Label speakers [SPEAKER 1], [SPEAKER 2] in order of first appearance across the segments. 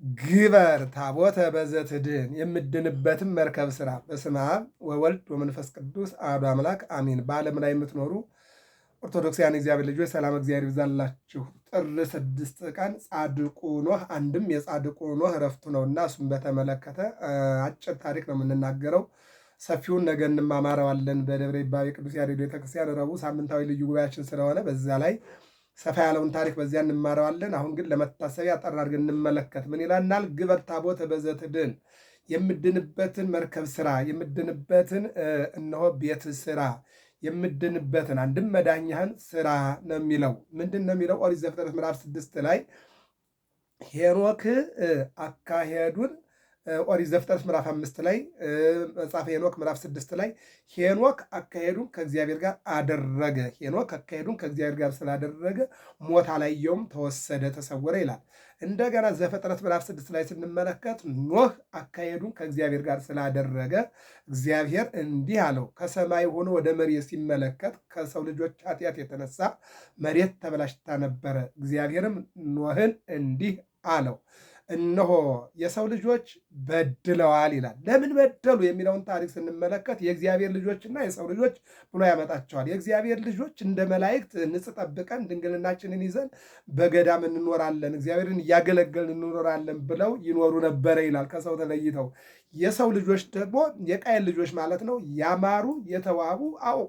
[SPEAKER 1] ግበር ታቦተ በዘትድን የምድንበትም መርከብ ስራ። በስመ አብ ወወልድ ወመንፈስ ቅዱስ አሐዱ አምላክ አሜን። በዓለም ላይ የምትኖሩ ኦርቶዶክሳውያን እግዚአብሔር ልጆች ሰላም እግዚአብሔር ይብዛላችሁ። ጥር 6 ቀን ጻድቁ ኖህ አንድም የጻድቁ ኖህ እረፍቱ ነውና እሱም በተመለከተ አጭር ታሪክ ነው የምንናገረው። ሰፊውን ነገ እንማማረዋለን በደብረ ይባቤ ቅዱስ ያሬድ ቤተክርስቲያን ረቡዕ ሳምንታዊ ልዩ ጉባኤያችን ስለሆነ በዛ ላይ ሰፋ ያለውን ታሪክ በዚያ እንማረዋለን። አሁን ግን ለመታሰቢያ አጠር አድርገን እንመለከት። ምን ይላናል? ግበር ታቦተ በዘትድን የምድንበትን መርከብ ስራ፣ የምድንበትን እነሆ ቤት ስራ፣ የምድንበትን አንድም መዳኛህን ስራ ነው የሚለው። ምንድን ነው የሚለው? ኦሪት ዘፍጥረት ምዕራፍ 6 ላይ ሄኖክ አካሄዱን ኦሪት ዘፍጥረት ምዕራፍ 5 ላይ መጽሐፈ ሄኖክ ምዕራፍ 6 ላይ ሄኖክ አካሄዱን ከእግዚአብሔር ጋር አደረገ። ሄኖክ አካሄዱን ከእግዚአብሔር ጋር ስላደረገ ሞት አላየውም፣ ተወሰደ፣ ተሰወረ ይላል። እንደገና ዘፍጥረት ምዕራፍ 6 ላይ ስንመለከት ኖህ አካሄዱን ከእግዚአብሔር ጋር ስላደረገ እግዚአብሔር እንዲህ አለው። ከሰማይ ሆኖ ወደ መሬት ሲመለከት ከሰው ልጆች ኃጢአት የተነሳ መሬት ተበላሽታ ነበረ። እግዚአብሔርም ኖህን እንዲህ አለው፣ እነሆ የሰው ልጆች በድለዋል ይላል። ለምን በደሉ የሚለውን ታሪክ ስንመለከት የእግዚአብሔር ልጆችና የሰው ልጆች ብሎ ያመጣቸዋል። የእግዚአብሔር ልጆች እንደ መላእክት ንጽሕ ጠብቀን ድንግልናችንን ይዘን በገዳም እንኖራለን፣ እግዚአብሔርን እያገለገልን እንኖራለን ብለው ይኖሩ ነበረ ይላል ከሰው ተለይተው። የሰው ልጆች ደግሞ የቃየል ልጆች ማለት ነው፣ ያማሩ የተዋቡ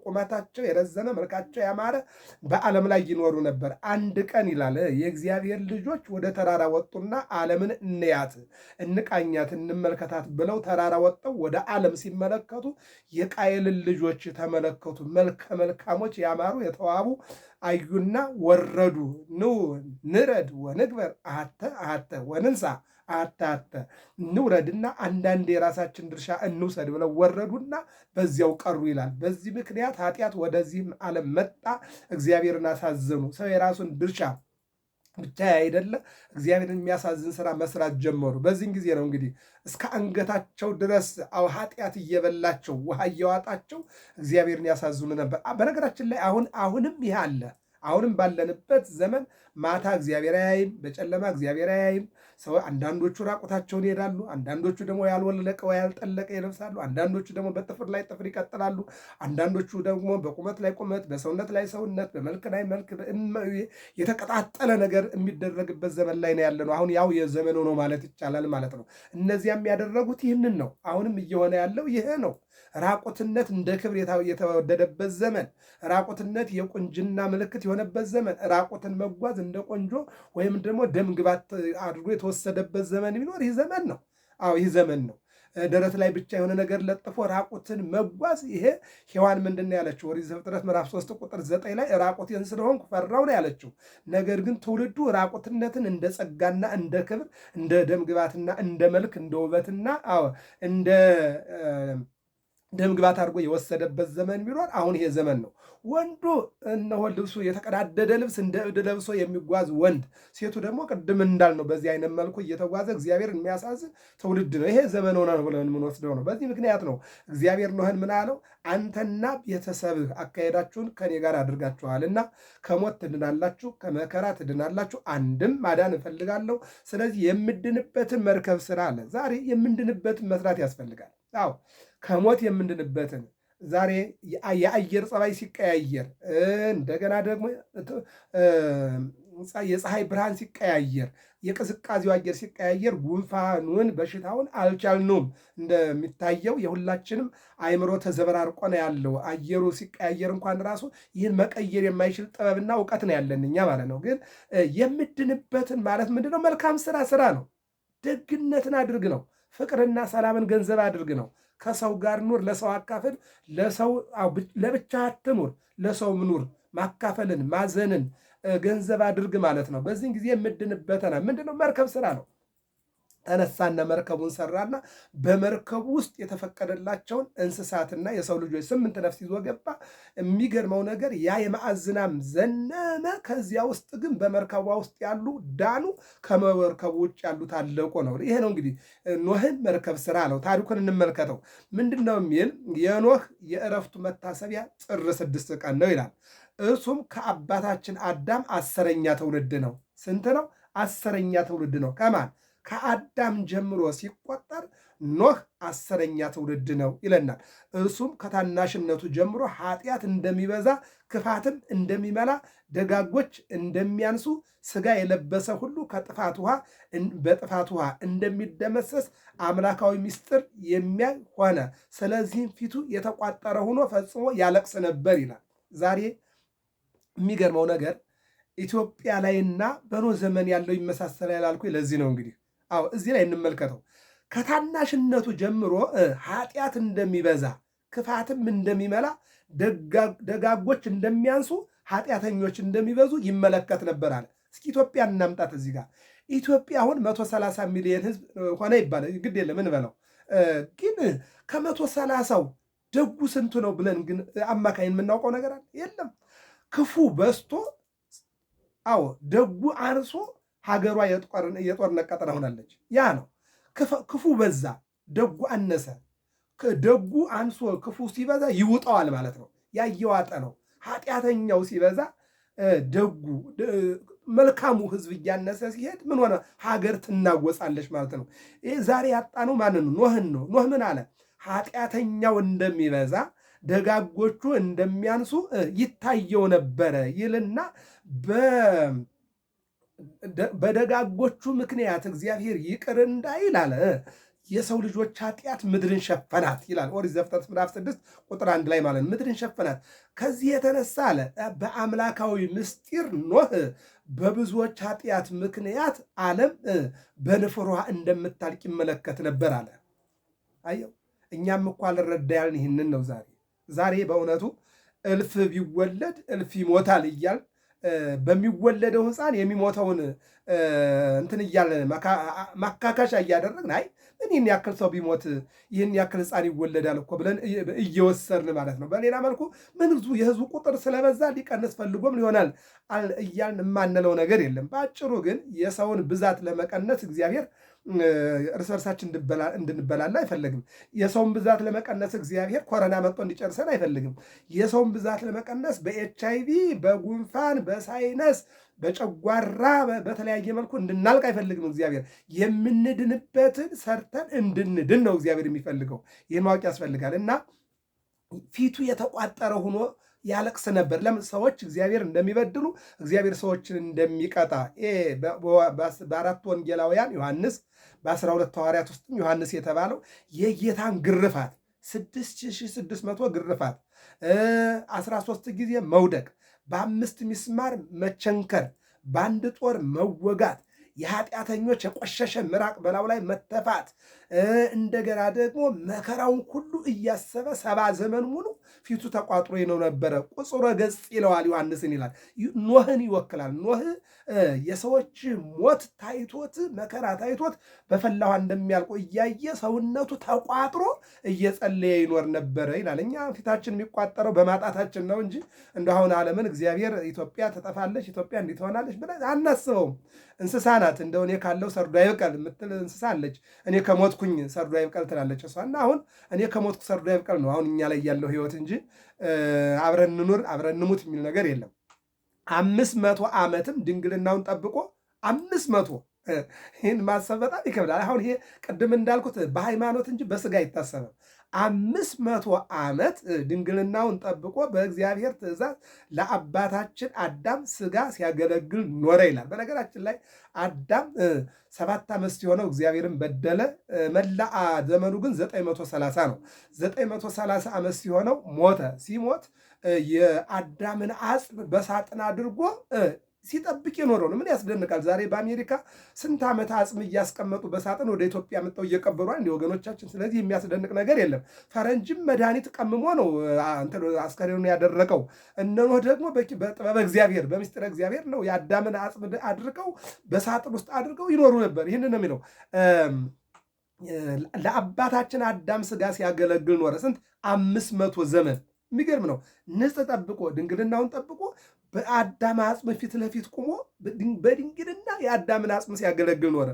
[SPEAKER 1] ቁመታቸው የረዘመ መልካቸው ያማረ በዓለም ላይ ይኖሩ ነበር። አንድ ቀን ይላል የእግዚአብሔር ልጆች ወደ ተራራ ወጡና ዓለምን እንያት፣ እንቃኛት፣ እንመልከታት ብለው ተራራ ወጥተው ወደ ዓለም ሲመለከቱ የቃየልን ልጆች ተመለከቱ። መልከ መልካሞች ያማሩ የተዋቡ አዩና ወረዱ። ኑ ንረድ ወንግበር አሐተ አሐተ ወንንሳ አታተ እንውረድና አንዳንድ የራሳችን ድርሻ እንውሰድ ብለው ወረዱና በዚያው ቀሩ ይላል። በዚህ ምክንያት ኃጢአት ወደዚህም ዓለም መጣ። እግዚአብሔርን አሳዘኑ። ሰው የራሱን ድርሻ ብቻ አይደለ እግዚአብሔርን የሚያሳዝን ስራ መስራት ጀመሩ። በዚህን ጊዜ ነው እንግዲህ እስከ አንገታቸው ድረስ ኃጢአት እየበላቸው ውሃ እየዋጣቸው እግዚአብሔርን ያሳዝኑ ነበር። በነገራችን ላይ አሁንም ይህ አለ። አሁንም ባለንበት ዘመን ማታ እግዚአብሔር አያይም፣ በጨለማ እግዚአብሔር አያይም። ሰው አንዳንዶቹ ራቁታቸውን ይሄዳሉ፣ አንዳንዶቹ ደግሞ ያልወለቀ ያልጠለቀ ይለብሳሉ፣ አንዳንዶቹ ደግሞ በጥፍር ላይ ጥፍር ይቀጥላሉ፣ አንዳንዶቹ ደግሞ በቁመት ላይ ቁመት፣ በሰውነት ላይ ሰውነት፣ በመልክ ላይ መልክ፣ የተቀጣጠለ ነገር የሚደረግበት ዘመን ላይ ነው ያለነው። አሁን ያው የዘመኑ ነው ማለት ይቻላል ማለት ነው። እነዚያም ያደረጉት ይህንን ነው። አሁንም እየሆነ ያለው ይህ ነው። ራቁትነት እንደ ክብር የተወደደበት ዘመን፣ ራቁትነት የቁንጅና ምልክት የሆነበት ዘመን፣ ራቁትን መጓዝ እንደ ቆንጆ ወይም ደግሞ ደም ግባት አድርጎ የተወሰደበት ዘመን ቢኖር ይህ ዘመን ነው። አዎ ይህ ዘመን ነው። ደረት ላይ ብቻ የሆነ ነገር ለጥፎ ራቁትን መጓዝ። ይሄ ሔዋን ምንድን ነው ያለችው? ኦሪት ዘፍጥረት ምዕራፍ 3 ቁጥር 9 ላይ ራቁቴን ስለሆንኩ ፈራሁ ነው ያለችው። ነገር ግን ትውልዱ ራቁትነትን እንደ ጸጋና እንደ ክብር፣ እንደ ደም ግባትና እንደ መልክ፣ እንደ ውበትና እንደ ደም ግባት አድርጎ የወሰደበት ዘመን ቢኖር አሁን ይሄ ዘመን ነው። ወንዱ እነሆ ልብሱ የተቀዳደደ ልብስ እንደ እብድ ለብሶ የሚጓዝ ወንድ፣ ሴቱ ደግሞ ቅድም እንዳልነው በዚህ አይነት መልኩ እየተጓዘ እግዚአብሔር የሚያሳዝን ትውልድ ነው። ይሄ ዘመን ሆነ ብለን የምንወስደው ነው። በዚህ ምክንያት ነው እግዚአብሔር ኖህን ምን አለው? አንተና ቤተሰብህ አካሄዳችሁን ከኔ ጋር አድርጋችኋልና ከሞት ትድናላችሁ፣ ከመከራ ትድናላችሁ። አንድም ማዳን እፈልጋለሁ። ስለዚህ የምድንበትን መርከብ ስራ አለ። ዛሬ የምንድንበትን መስራት ያስፈልጋል። አዎ ከሞት የምንድንበትን ዛሬ የአየር ፀባይ ሲቀያየር፣ እንደገና ደግሞ የፀሐይ ብርሃን ሲቀያየር፣ የቅዝቃዜው አየር ሲቀያየር ጉንፋኑን በሽታውን አልቻልነውም። እንደሚታየው የሁላችንም አእምሮ ተዘበራርቆ ነው ያለው። አየሩ ሲቀያየር እንኳን ራሱ ይህን መቀየር የማይችል ጥበብና እውቀት ነው ያለን እኛ ማለት ነው። ግን የምድንበትን ማለት ምንድነው? መልካም ስራ ነው። ደግነትን አድርግ ነው። ፍቅርና ሰላምን ገንዘብ አድርግ ነው። ከሰው ጋር ኑር፣ ለሰው አካፍል። ለብቻ አትኑር፣ ለሰው ኑር። ማካፈልን ማዘንን ገንዘብ አድርግ ማለት ነው። በዚህን ጊዜ የምድንበትና ምንድነው? መርከብ ስራ ነው። ተነሳና መርከቡን ሰራና በመርከቡ ውስጥ የተፈቀደላቸውን እንስሳትና የሰው ልጆች 8 ነፍስ ይዞ ገባ። የሚገርመው ነገር ያ የመዓት ዝናብ ዘነበ። ከዚያ ውስጥ ግን በመርከቧ ውስጥ ያሉ ዳኑ፣ ከመርከቡ ውጭ ያሉት አለቁ ነው። ይሄ ነው እንግዲህ ኖህን መርከብ ስራ ነው። ታሪኩን እንመልከተው። ምንድን ነው የሚል? የኖህ የእረፍቱ መታሰቢያ ጥር 6 ቀን ነው ይላል። እሱም ከአባታችን አዳም 10ኛ ትውልድ ነው። ስንት ነው? 10ኛ ትውልድ ነው። ከማን? ከአዳም ጀምሮ ሲቆጠር ኖህ 10ኛ ትውልድ ነው ይለናል። እርሱም ከታናሽነቱ ጀምሮ ኃጢአት እንደሚበዛ ክፋትም እንደሚመላ ደጋጎች እንደሚያንሱ ሥጋ የለበሰ ሁሉ በጥፋት ውሃ እንደሚደመሰስ አምላካዊ ምስጢር የሚያይ ሆነ። ስለዚህም ፊቱ የተቋጠረ ሆኖ ፈጽሞ ያለቅስ ነበር ይላል። ዛሬ የሚገርመው ነገር ኢትዮጵያ ላይና በኖህ ዘመን ያለው ይመሳሰላል ያላልኩ ለዚህ ነው። እንግዲህ እዚህ ላይ እንመልከተው። ከታናሽነቱ ጀምሮ ኃጢአት እንደሚበዛ ክፋትም እንደሚመላ ደጋጎች እንደሚያንሱ ኃጢአተኞች እንደሚበዙ ይመለከት ነበር አለ። እስኪ ኢትዮጵያ እናምጣት እዚህ ጋር። ኢትዮጵያ አሁን 130 ሚሊዮን ህዝብ ሆነ ይባላል። ግድ የለም እንበለው። ግን ከ130ው ደጉ ስንቱ ነው ብለን ግን አማካይን የምናውቀው ነገር አለ? የለም። ክፉ በዝቶ ደጉ አንሶ ሀገሯ የጦርነት ቀጠና ሆናለች። ያ ነው። ክፉ በዛ ደጉ አነሰ። ደጉ አንሶ ክፉ ሲበዛ ይውጠዋል ማለት ነው። ያየዋጠ ነው። ኃጢአተኛው ሲበዛ ደጉ መልካሙ ህዝብ እያነሰ ሲሄድ ምን ሆነ? ሀገር ትናወጻለች ማለት ነው። ይህ ዛሬ ያጣነው ማንን ነው? ኖህን ነው። ኖህ ምን አለ? ኃጢአተኛው እንደሚበዛ ደጋጎቹ እንደሚያንሱ ይታየው ነበረ ይልና በደጋጎቹ ምክንያት እግዚአብሔር ይቅር እንዳይል አለ የሰው ልጆች ኃጢአት ምድርን ሸፈናት ይላል። ኦሪት ዘፍጥረት ምዕራፍ 6 ቁጥር 1 ላይ ማለት ምድርን ሸፈናት። ከዚህ የተነሳ አለ በአምላካዊ ምስጢር ኖህ በብዙዎች ኃጢአት ምክንያት ዓለም በንፍር ውሃ እንደምታልቅ ይመለከት ነበር አለ። አየው፣ እኛም እኮ አልረዳ ያልን ይህንን ነው። ዛሬ በእውነቱ እልፍ ቢወለድ እልፍ ይሞታል እያል በሚወለደው ሕፃን የሚሞተውን እንትን እያለን ማካካሻ እያደረግን አይ ይህን ያክል ሰው ቢሞት ይህን ያክል ሕፃን ይወለዳል እኮ ብለን እየወሰድን ማለት ነው። በሌላ መልኩ ምን የህዝቡ ቁጥር ስለበዛ ሊቀንስ ፈልጎም ሊሆናል እያልን የማንለው ነገር የለም። በአጭሩ ግን የሰውን ብዛት ለመቀነስ እግዚአብሔር እርስ በርሳችን እንድንበላላ አይፈልግም። የሰውን ብዛት ለመቀነስ እግዚአብሔር ኮረና መጥቶ እንዲጨርሰን አይፈልግም። የሰውን ብዛት ለመቀነስ በኤችአይቪ፣ በጉንፋን፣ በሳይነስ፣ በጨጓራ በተለያየ መልኩ እንድናልቅ አይፈልግም። እግዚአብሔር የምንድንበትን ሰርተን እንድንድን ነው እግዚአብሔር የሚፈልገው። ይህን ማወቅ ያስፈልጋል። እና ፊቱ የተቋጠረ ሆኖ ያለቅስ ነበር። ለምን? ሰዎች እግዚአብሔር እንደሚበድሉ እግዚአብሔር ሰዎችን እንደሚቀጣ በአራት ወንጌላውያን ዮሐንስ፣ በ12 ሐዋርያት ውስጥም ዮሐንስ የተባለው የጌታን ግርፋት 6600 ግርፋት፣ 13 ጊዜ መውደቅ፣ በ5 ሚስማር መቸንከር፣ በአንድ ጦር መወጋት፣ የኃጢአተኞች የቆሸሸ ምራቅ በላዩ ላይ መተፋት፣ እንደገና ደግሞ መከራውን ሁሉ እያሰበ 70 ዘመን ሙሉ ፊቱ ተቋጥሮ ነው ነበረ። ቁጽረ ገጽ ይለዋል ዮሐንስን ይላል። ኖህን ይወክላል። ኖህ የሰዎች ሞት ታይቶት መከራ ታይቶት በፈላ ውሃ እንደሚያልቁ እያየ ሰውነቱ ተቋጥሮ እየጸለየ ይኖር ነበረ ይላል። እኛ ፊታችን የሚቋጠረው በማጣታችን ነው እንጂ እንደአሁን ዓለምን እግዚአብሔር ኢትዮጵያ ትጠፋለች፣ ኢትዮጵያ እንዲህ ትሆናለች ብለን አናስበውም። እንስሳ ናት። እንደው እኔ ካለው ሰርዶ አይብቀል የምትል እንስሳ አለች። እኔ ከሞትኩኝ ሰርዶ አይብቀል ትላለች እሷ። እና አሁን እኔ ከሞትኩ ሰርዶ አይብቀል ነው አሁን እኛ ላይ ያለው ህይወት እንጂ አብረን እንኑር አብረን እንሙት የሚል ነገር የለም። 500 ዓመትም ድንግልናውን ጠብቆ 500 ይህን ማሰብ በጣም ይከብዳል። አሁን ይሄ ቅድም እንዳልኩት በሃይማኖት እንጂ በስጋ አይታሰብም። 500 ዓመት ድንግልናውን ጠብቆ በእግዚአብሔር ትእዛዝ ለአባታችን አዳም ስጋ ሲያገለግል ኖረ ይላል። በነገራችን ላይ አዳም 7 ዓመት ሲሆነው እግዚአብሔርን በደለ። መላ ዘመኑ ግን 930 ነው። 930 ዓመት ሲሆነው ሞተ። ሲሞት የአዳምን አጽም በሳጥን አድርጎ ሲጠብቅ የኖረው ነው። ምን ያስደንቃል? ዛሬ በአሜሪካ ስንት ዓመት አጽም እያስቀመጡ በሳጥን ወደ ኢትዮጵያ መጥተው እየቀበሩ እንዲ ወገኖቻችን። ስለዚህ የሚያስደንቅ ነገር የለም። ፈረንጅም መድኃኒት ቀምሞ ነው አስከሬኑን ያደረቀው። እነ ኖህ ደግሞ በጥበበ እግዚአብሔር በምስጢረ እግዚአብሔር ነው የአዳምን አጽም አድርገው በሳጥን ውስጥ አድርገው ይኖሩ ነበር። ይህን ነው የሚለው ለአባታችን አዳም ስጋ ሲያገለግል ኖረ። ስንት? 500 ዘመን። የሚገርም ነው። ንጽሕ ጠብቆ ድንግልናውን ጠብቆ በአዳም አጽም ፊት ለፊት ቁሞ በድንግልና የአዳምን አጽም ሲያገለግል ኖረ።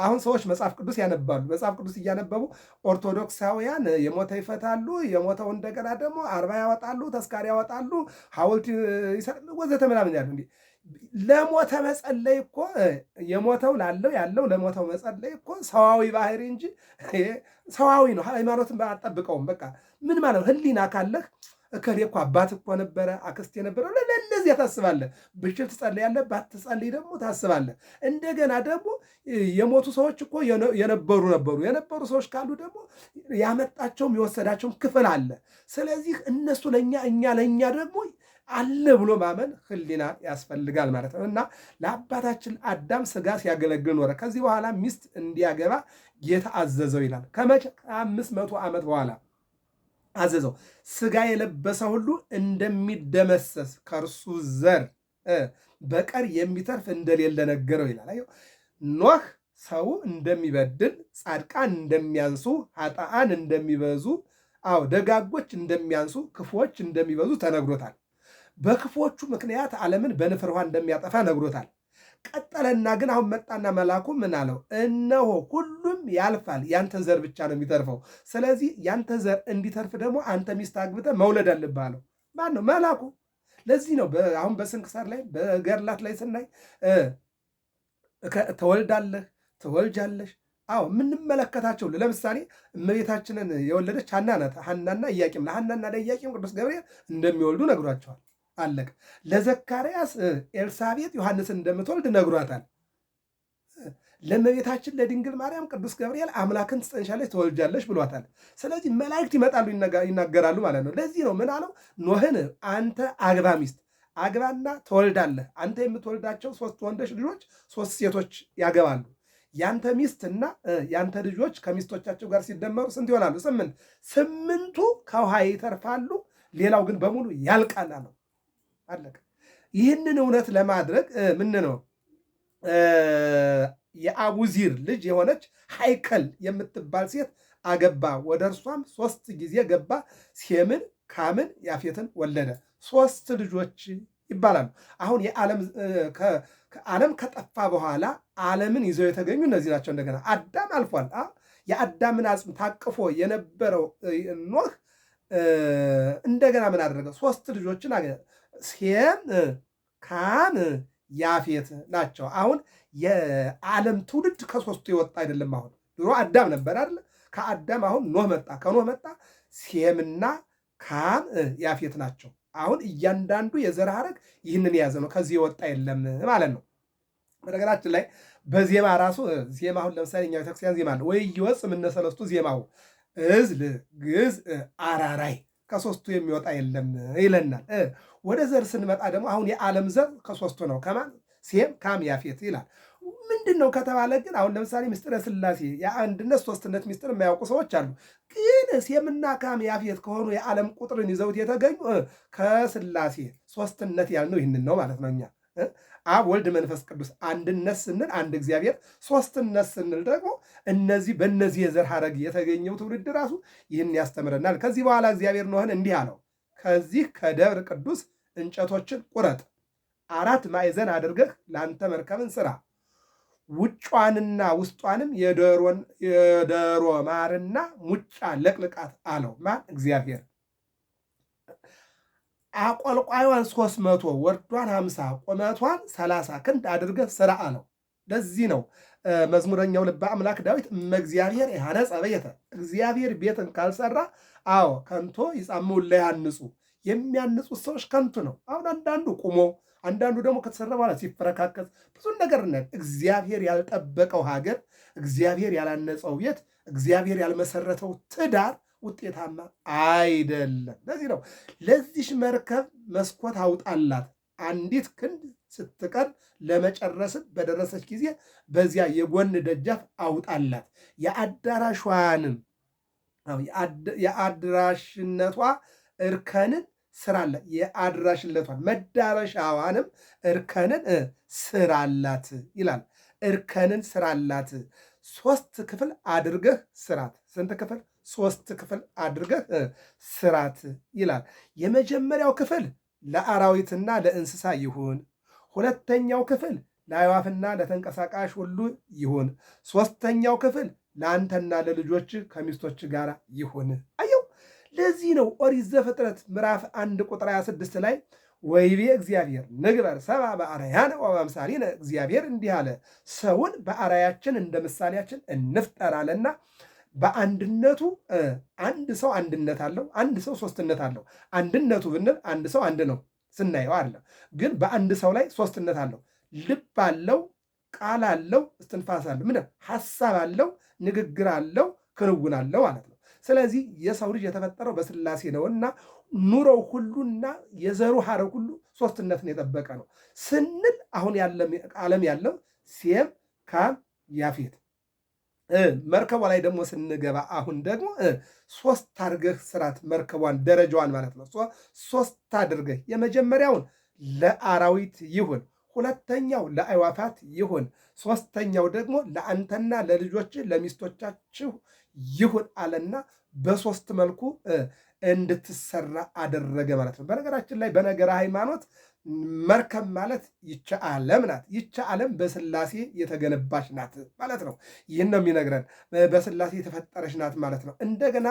[SPEAKER 1] አሁን ሰዎች መጽሐፍ ቅዱስ ያነባሉ። መጽሐፍ ቅዱስ እያነበቡ ኦርቶዶክሳውያን የሞተ ይፈታሉ፣ የሞተው እንደገና ደግሞ 40 ያወጣሉ፣ ተስካር ያወጣሉ፣ ሐውልት ወዘተ ምናምን ያሉ። ለሞተ መጸለይ እኮ የሞተው ላለው ያለው ለሞተው መጸለይ እኮ ሰዋዊ ባህሪ እንጂ ሰዋዊ ነው። ሃይማኖትን አጠብቀውም። በቃ ምን ማለት ነው? ህሊና ካለህ እከሌ እኮ አባት እኮ ነበረ፣ አክስቴ ነበረ፣ ለእነዚያ ታስባለህ። ብችል ትጸልያለህ፣ ባትጸልይ ደግሞ ታስባለህ። እንደገና ደግሞ የሞቱ ሰዎች እኮ የነበሩ ሰዎች ካሉ ደግሞ ያመጣቸውም የወሰዳቸውም ክፍል አለ። ስለዚህ እነሱ ለእኛ እኛ ለእኛ ደግሞ አለ ብሎ ማመን ህሊና ያስፈልጋል ማለት ነው። እና ለአባታችን አዳም ስጋ ሲያገለግል ኖረ። ከዚህ በኋላ ሚስት እንዲያገባ ጌታ አዘዘው ይላል። ከመቼ? ከ500 ዓመት በኋላ አዘዘው። ስጋ የለበሰ ሁሉ እንደሚደመሰስ ከእርሱ ዘር በቀር የሚተርፍ እንደሌለ ነገረው ይላል። ኖህ ሰው እንደሚበድል፣ ጻድቃን እንደሚያንሱ፣ ኃጥአን እንደሚበዙ፣ ደጋጎች እንደሚያንሱ፣ ክፉዎች እንደሚበዙ ተነግሮታል። በክፎቹ ምክንያት ዓለምን በንፍር ውሃ እንደሚያጠፋ ነግሮታል። ቀጠለና ግን አሁን መጣና መልአኩ ምን አለው? እነሆ ሁሉም ያልፋል፣ ያንተ ዘር ብቻ ነው የሚተርፈው። ስለዚህ ያንተ ዘር እንዲተርፍ ደግሞ አንተ ሚስት አግብተህ መውለድ አለብህ አለው። ማን ነው? መልአኩ። ለዚህ ነው አሁን በስንክሳር ላይ በገድላት ላይ ስናይ ትወልዳለህ፣ ትወልጃለሽ የምንመለከታቸው ለምሳሌ እመቤታችንን የወለደች ሐና ናት። ሐናና ኢያቄም፣ ለሐናና ለኢያቄም ቅዱስ ገብርኤል እንደሚወልዱ ነግሯቸዋል። አለቀ። ለዘካርያስ ኤልሳቤጥ ዮሐንስን እንደምትወልድ ነግሯታል። ለእመቤታችን ለድንግል ማርያም ቅዱስ ገብርኤል አምላክን ትጸንሻለች ትወልጃለች ብሏታል። ስለዚህ መላእክት ይመጣሉ ይናገራሉ ማለት ነው። ለዚህ ነው ምን አለው? ኖህን አንተ አግባ፣ ሚስት አግባና ትወልዳለህ። አንተ የምትወልዳቸው 3 ወንዶች ልጆች 3 ሴቶች ያገባሉ። ያንተ ሚስትና ያንተ ልጆች ከሚስቶቻቸው ጋር ሲደመሩ ስንት ይሆናሉ? 8። 8ቱ ከውሃ ይተርፋሉ፣ ሌላው ግን በሙሉ ያልቃል ነው። አለቀ። ይህንን እውነት ለማድረግ ምን ነው የአቡዚር ልጅ የሆነች ሃይከል የምትባል ሴት አገባ። ወደ እርሷም 3 ጊዜ ገባ። ሴምን፣ ካምን፣ ያፌትን ወለደ። 3 ልጆች ይባላሉ። አሁን ዓለም ከጠፋ በኋላ ዓለምን ይዘው የተገኙ እነዚህ ናቸው። እንደገና አዳም አልፏል። የአዳምን አጽም ታቅፎ የነበረው ኖህ እንደገና ምን አደረገ? 3 ልጆችን ሴም፣ ካም፣ ያፌት ናቸው። አሁን የዓለም ትውልድ ከ3ቱ የወጣ አይደለም። አሁን ድሮ አዳም ነበር አይደለ? ከአዳም አሁን ኖህ መጣ። ከኖህ መጣ ሴምና ካም፣ ያፌት ናቸው። አሁን እያንዳንዱ የዘር ሐረግ ይህንን የያዘ ነው። ከዚህ የወጣ የለም ማለት ነው። በነገራችን ላይ በዜማ ራሱ ዜማ አሁን ለምሳሌ እኛ ቤተክርስቲያን ዜማ አለ ወይ ይወፅ ምነሰለስቱ ዜማው እዝል፣ ግዕዝ፣ አራራይ ከ3ቱ የሚወጣ የለም ይለናል። ወደ ዘር ስንመጣ ደግሞ አሁን የዓለም ዘር ከ3ቱ ነው። ከማን? ሴም፣ ካም፣ ያፌት ይላል። ምንድን ነው ከተባለ ግን አሁን ለምሳሌ ምስጢረ ሥላሴ የአንድነት 3ነት ምስጢር የማያውቁ ሰዎች አሉ። ግን ሴምና ካም፣ ያፌት ከሆኑ የዓለም ቁጥርን ይዘውት የተገኙ ከሥላሴ 3ነት ያልነው ይህንን ነው ማለት ነው። እኛ አብ፣ ወልድ፣ መንፈስ ቅዱስ አንድነት ስንል አንድ እግዚአብሔር፣ 3ነት ስንል ደግሞ እነዚህ በእነዚህ የዘር ሐረግ የተገኘው ትውልድ ራሱ ይህን ያስተምረናል። ከዚህ በኋላ እግዚአብሔር ኖህን እንዲህ አለው፣ ከዚህ ከደብር ቅዱስ እንጨቶችን ቁረጥ፣ 4 ማዕዘን አድርገህ ለአንተ መርከብን ስራ፣ ውጯንና ውስጧንም የዶሮ ማርና ሙጫ ለቅልቃት አለው። ማን? እግዚአብሔር። አቆልቋዩን 300 ወርዷን 50 ቁመቷን 30 ክንድ አድርገህ ስራ አለው። ለዚህ ነው መዝሙረኛው ልበ አምላክ ዳዊት እመእግዚአብሔር የሐነጸ ቤተ፣ እግዚአብሔር ቤትን ካልሰራ ከንቶ ይጻምው ለያንጹ፣ የሚያንጹት ሰዎች ከንቱ ነው። አሁን አንዳንዱ ቁሞ አንዳንዱ ደግሞ ከተሰራ በኋላ ሲፈረካከስ ብዙ ነገር ነው። እግዚአብሔር ያልጠበቀው ሀገር፣ እግዚአብሔር ያላነጸው ቤት፣ እግዚአብሔር ያልመሰረተው ትዳር ውጤታማ አይደለም። ለዚህ ነው ለዚሽ መርከብ መስኮት አውጣላት፣ አንዲት ክንድ ስትቀር ለመጨረስም በደረሰች ጊዜ በዚያ የጎን ደጃፍ አውጣላት፣ የአዳራሿንም የአድራሽነቷ እርከንን ስራላት፣ የአድራሽነቷን መዳረሻዋንም እርከንን ስራላት ይላል። እርከንን ስራላት፣ 3 ክፍል አድርገህ ስራት። ስንት ክፍል? 3 ክፍል አድርገህ ስራት ይላል። የመጀመሪያው ክፍል ለአራዊትና ለእንስሳ ይሁን። 2ኛው ክፍል ለአዕዋፍና ለተንቀሳቃሽ ሁሉ ይሁን። 3ኛው ክፍል ለአንተና ለልጆች ከሚስቶች ጋር ይሁን። አየው። ለዚህ ነው ኦሪት ዘፍጥረት ምዕራፍ 1 ቁጥር 26 ላይ ወይቤ እግዚአብሔር ንግበር ሰብአ በአርአያነ ወበአምሳሊነ እግዚአብሔር እንዲህ አለ፣ ሰውን በአርአያችን እንደ ምሳሌያችን እንፍጠር አለና በአንድነቱ አንድ ሰው አንድነት አለው፣ አንድ ሰው ሶስትነት አለው። አንድነቱ ብንል አንድ ሰው አንድ ነው ስናየው አለ። ግን በአንድ ሰው ላይ ሶስትነት አለው። ልብ አለው፣ ቃል አለው፣ እስትንፋስ አለው፣ ምንድን ሐሳብ አለው፣ ንግግር አለው፣ ክንውን አለው ማለት ነው። ስለዚህ የሰው ልጅ የተፈጠረው በስላሴ ነውና ኑሮው ሁሉና የዘሩ ሐረግ ሁሉ ሶስትነትን የጠበቀ ነው ስንል አሁን ዓለም ያለው ሴም፣ ካም፣ ያፌት መርከቧ ላይ ደግሞ ስንገባ አሁን ደግሞ ሶስት አድርገህ ስራት መርከቧን ደረጃዋን ማለት ነው። ሶስት አድርገህ የመጀመሪያውን ለአራዊት ይሁን፣ ሁለተኛው ለአዕዋፋት ይሁን፣ ሶስተኛው ደግሞ ለአንተና ለልጆች ለሚስቶቻችሁ ይሁን አለና በሶስት መልኩ እንድትሰራ አደረገ ማለት ነው። በነገራችን ላይ በነገረ ሃይማኖት መርከብ ማለት ይቻ ዓለም ናት። ይቻ ዓለም በስላሴ የተገነባች ናት ማለት ነው። ይህን ነው የሚነግረን። በስላሴ የተፈጠረች ናት ማለት ነው። እንደገና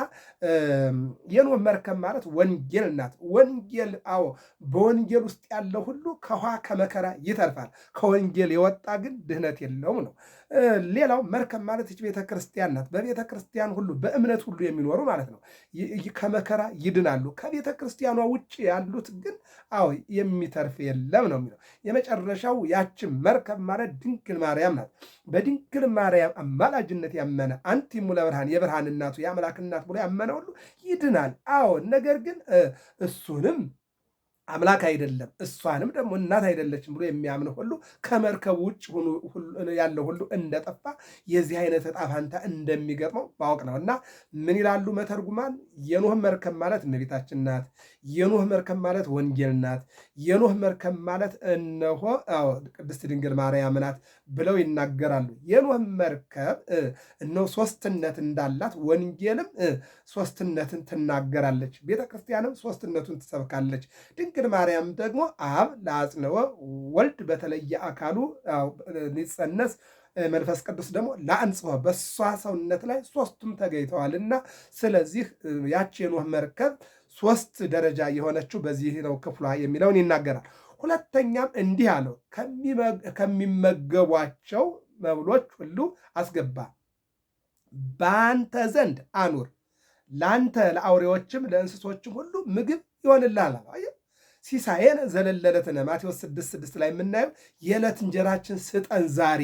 [SPEAKER 1] የኖህ መርከብ ማለት ወንጌል ናት። ወንጌል አዎ፣ በወንጌል ውስጥ ያለው ሁሉ ከውሃ ከመከራ ይተርፋል። ከወንጌል የወጣ ግን ድህነት የለውም ነው። ሌላው መርከብ ማለት ይች ቤተ ክርስቲያን ናት። በቤተ ክርስቲያን ሁሉ በእምነት ሁሉ የሚኖሩ ማለት ነው ከመከራ ይድናሉ። ከቤተ ክርስቲያኗ ውጭ ያሉት ግን አዎ የሚተርፍ የለም ነው የሚለው። የመጨረሻው ያችን መርከብ ማለት ድንግል ማርያም ናት። በድንግል ማርያም አማላጅነት ያመነ አንቲሙ ለብርሃን የብርሃን እናቱ የአምላክ እናት ብሎ ያመነ ሁሉ ይድናል። አዎ ነገር ግን እሱንም አምላክ አይደለም እሷንም ደግሞ እናት አይደለችም ብሎ የሚያምን ሁሉ ከመርከብ ውጭ ያለው ሁሉ እንደጠፋ የዚህ አይነት ዕጣ ፈንታ እንደሚገጥመው ማወቅ ነው። እና ምን ይላሉ መተርጉማን? የኖህ መርከብ ማለት እመቤታችን ናት። የኖህ መርከብ ማለት ወንጌል ናት። የኖህ መርከብ ማለት እነሆ ቅድስት ድንግል ማርያም ናት ብለው ይናገራሉ። የኖህ መርከብ እነሆ ሶስትነት እንዳላት ወንጌልም ሶስትነትን ትናገራለች። ቤተክርስቲያንም ሶስትነቱን ትሰብካለች። ድንግል ማርያም ደግሞ አብ ለአጽንዖ ወልድ በተለየ አካሉ ሊጸነስ መንፈስ ቅዱስ ደግሞ ለአንጽሖ በሷ ሰውነት ላይ ሶስቱም ተገኝተዋልና ስለዚህ ያች የኖህ መርከብ ሶስት ደረጃ የሆነችው በዚህ ነው ክፍሏ የሚለውን ይናገራል። ሁለተኛም እንዲህ አለው፣ ከሚመገቧቸው መብሎች ሁሉ አስገባ፣ በአንተ ዘንድ አኑር፣ ለአንተ ለአውሬዎችም ለእንስሶችም ሁሉ ምግብ ይሆንልሃል። ሲሳየን ዘለለዕለትነ ማቴዎስ 6:6 ላይ የምናየው የዕለት እንጀራችን ስጠን ዛሬ።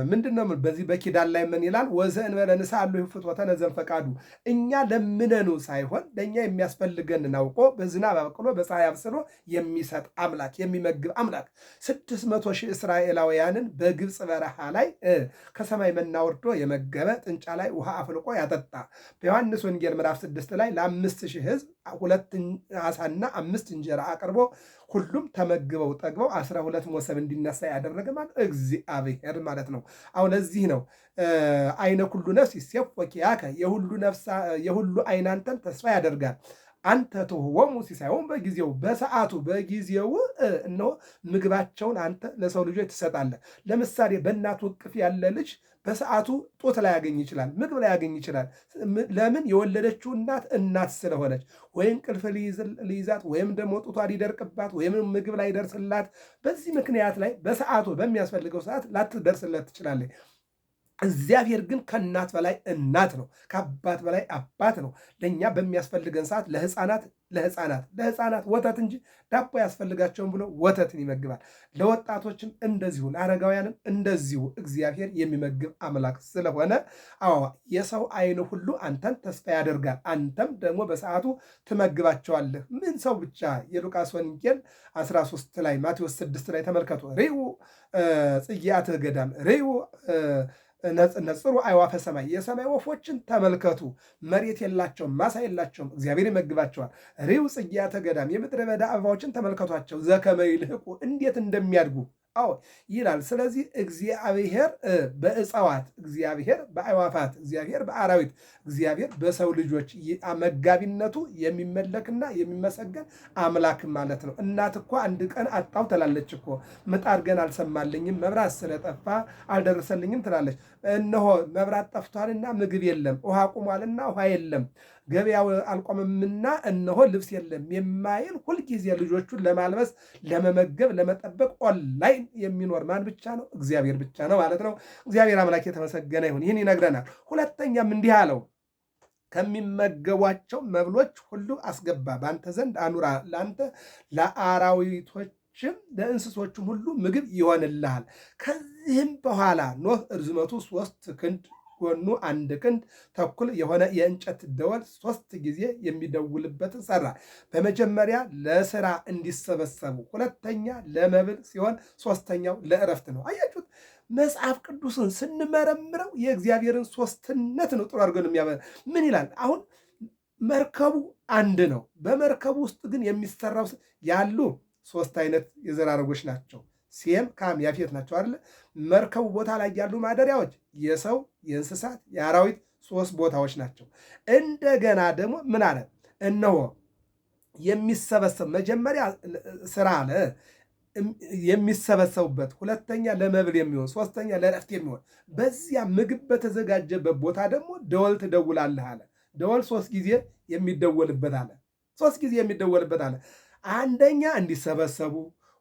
[SPEAKER 1] ምንድን ነው? በዚህ በኪዳን ላይ ምን ይላል? ወዘእንበለ ንስአሉ ፍትወተነ ዘእምፈቃዱ፣ እኛ ለምነኑ ሳይሆን ለእኛ የሚያስፈልገንን አውቆ በዝናብ አብቅሎ በፀሐይ አብስሎ የሚሰጥ አምላክ የሚመግብ አምላክ 600 ሺህ እስራኤላውያንን በግብፅ በረሃ ላይ ከሰማይ መና ወርዶ የመገበ ጥንጫ ላይ ውሃ አፍልቆ ያጠጣ በዮሐንስ ወንጌል ምዕራፍ 6 ላይ ለ5,000 ሕዝብ 2 ዓሣና 5 እንጀራ አቅርቦ ሁሉም ተመግበው ጠግበው 12 መሶብ እንዲነሳ ያደረገ ማለት እግዚአብሔር ማለት ነው። አሁን ለዚህ ነው አይነ ኩሉ ነፍስ ይሴፍ ወኪያከ የሁሉ አይን አንተን ተስፋ ያደርጋል። አንተ ትሁቦሙ ሲሳዮሙ በጊዜው በሰዓቱ በጊዜው እነሆ ምግባቸውን አንተ ለሰው ልጆች ትሰጣለህ። ለምሳሌ በእናቱ እቅፍ ያለ ልጅ በሰዓቱ ጡት ላይ ያገኝ ይችላል፣ ምግብ ላይ ያገኝ ይችላል። ለምን? የወለደችው እናት ስለሆነች። ወይም እንቅልፍ ሊይዛት ወይም ደግሞ ጡቷ ሊደርቅባት ወይም ምግብ ላይ ደርስላት፣ በዚህ ምክንያት ላይ በሰዓቱ በሚያስፈልገው ሰዓት ላትደርስለት ትችላለች። እግዚአብሔር ግን ከእናት በላይ እናት ነው፣ ከአባት በላይ አባት ነው። ለእኛ በሚያስፈልገን ሰዓት ለሕፃናት ወተት እንጂ ዳቦ ያስፈልጋቸውን ብሎ ወተትን ይመግባል። ለወጣቶችም እንደዚሁ፣ ለአረጋውያንም እንደዚሁ እግዚአብሔር የሚመግብ አምላክ ስለሆነ የሰው አይን ሁሉ አንተን ተስፋ ያደርጋል፣ አንተም ደግሞ በሰዓቱ ትመግባቸዋለህ። ምን ሰው ብቻ? የሉቃስ ወንጌል 13 ላይ ማቴዎስ 6 ላይ ተመልከቱ። ርዩ ጽጌአትህ ገዳም ርዩ ነጽሩ አዕዋፈ ሰማይ፣ የሰማይ ወፎችን ተመልከቱ። መሬት የላቸውም፣ ማሳ የላቸውም፣ እግዚአብሔር ይመግባቸዋል። ርዩ ጽጌአተ ገዳም፣ የምድረ በዳ አበባዎችን ተመልከቷቸው። ዘከመ ይልህቁ፣ እንዴት እንደሚያድጉ ይላል። ስለዚህ እግዚአብሔር በእጽዋት፣ እግዚአብሔር በአዕዋፋት፣ እግዚአብሔር በአራዊት፣ እግዚአብሔር በሰው ልጆች መጋቢነቱ የሚመለክና የሚመሰገን አምላክ ማለት ነው። እናት እኮ አንድ ቀን አጣው ትላለች እኮ። ምጣድ ገና አልሰማልኝም፣ መብራት ስለጠፋ አልደረሰልኝም ትላለች። እነሆ መብራት ጠፍቷልና ምግብ የለም፣ ውሃ ቁሟልና ውሃ የለም፣ ገበያው አልቆምምና እነሆ ልብስ የለም የማይል ሁልጊዜ ልጆቹን ለማልበስ ለመመገብ ለመጠበቅ ኦንላይን የሚኖር ማን ብቻ ነው? እግዚአብሔር ብቻ ነው ማለት ነው። እግዚአብሔር አምላክ የተመሰገነ ይሁን። ይህን ይነግረናል። ሁለተኛም እንዲህ አለው ከሚመገቧቸው መብሎች ሁሉ አስገባ፣ በአንተ ዘንድ አኑራ፣ ለአንተ ለአራዊቶችም ለእንስሶችም ሁሉ ምግብ ይሆንልሃል። ከዚህም በኋላ ኖህ ርዝመቱ 3 ክንድ ጎኑ 1 ክንድ ተኩል የሆነ የእንጨት ደወል 3 ጊዜ የሚደውልበትን ሰራ። በመጀመሪያ ለስራ እንዲሰበሰቡ፣ ሁለተኛ ለመብል ሲሆን፣ ሶስተኛው ለእረፍት ነው። አያችሁት? መጽሐፍ ቅዱስን ስንመረምረው የእግዚአብሔርን ሶስትነት ነው ጥሩ አድርገን ምን ይላል? አሁን መርከቡ አንድ ነው። በመርከቡ ውስጥ ግን የሚሰራው ያሉ 3 አይነት የዘር ሐረጎች ናቸው። ሴም፣ ካም፣ ያፌት ናቸው አይደለ? መርከቡ ቦታ ላይ ያሉ ማደሪያዎች የሰው፣ የእንስሳት፣ የአራዊት 3 ቦታዎች ናቸው። እንደገና ደግሞ ምን አለ? እነሆ የሚሰበሰብ መጀመሪያ ስራ አለ የሚሰበሰቡበት፣ ሁለተኛ ለመብል የሚሆን፣ ሶስተኛ ለረፍት የሚሆን። በዚያ ምግብ በተዘጋጀበት ቦታ ደግሞ ደወል ትደውላለህ አለ። ደወል 3 ጊዜ የሚደወልበት አለ። 3 ጊዜ የሚደወልበት አለ። አንደኛ እንዲሰበሰቡ፣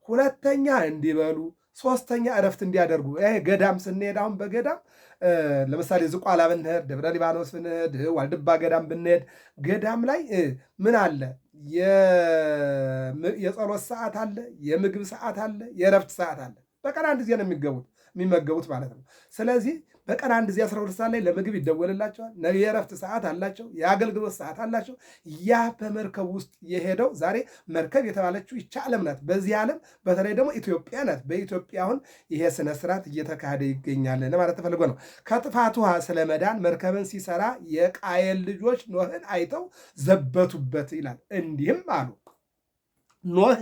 [SPEAKER 1] ሁለተኛ እንዲበሉ፣ ሶስተኛ እረፍት እንዲያደርጉ። ይሄ ገዳም ስንሄድ አሁን በገዳም ለምሳሌ ዝቋላ ብንሄድ፣ ደብረ ሊባኖስ ብንሄድ፣ ዋልድባ ገዳም ብንሄድ ገዳም ላይ ምን አለ? የጸሎት ሰዓት አለ፣ የምግብ ሰዓት አለ፣ የእረፍት ሰዓት አለ። በቀን አንድ ጊዜ ነው የሚመገቡት ማለት ነው። ስለዚህ በቀን አንድ ጊዜ 12 ሰዓት ላይ ለምግብ ይደወልላቸዋል። የእረፍት ሰዓት አላቸው፣ የአገልግሎት ሰዓት አላቸው። ያ በመርከብ ውስጥ የሄደው ዛሬ መርከብ የተባለችው ይቻ ዓለም ናት። በዚህ ዓለም በተለይ ደግሞ ኢትዮጵያ ናት። በኢትዮጵያ አሁን ይሄ ስነ ስርዓት እየተካሄደ ይገኛል ለማለት ተፈልጎ ነው። ከጥፋት ውሃ ስለመዳን መርከብን ሲሰራ የቃየል ልጆች ኖህን አይተው ዘበቱበት ይላል። እንዲህም አሉ ኖህ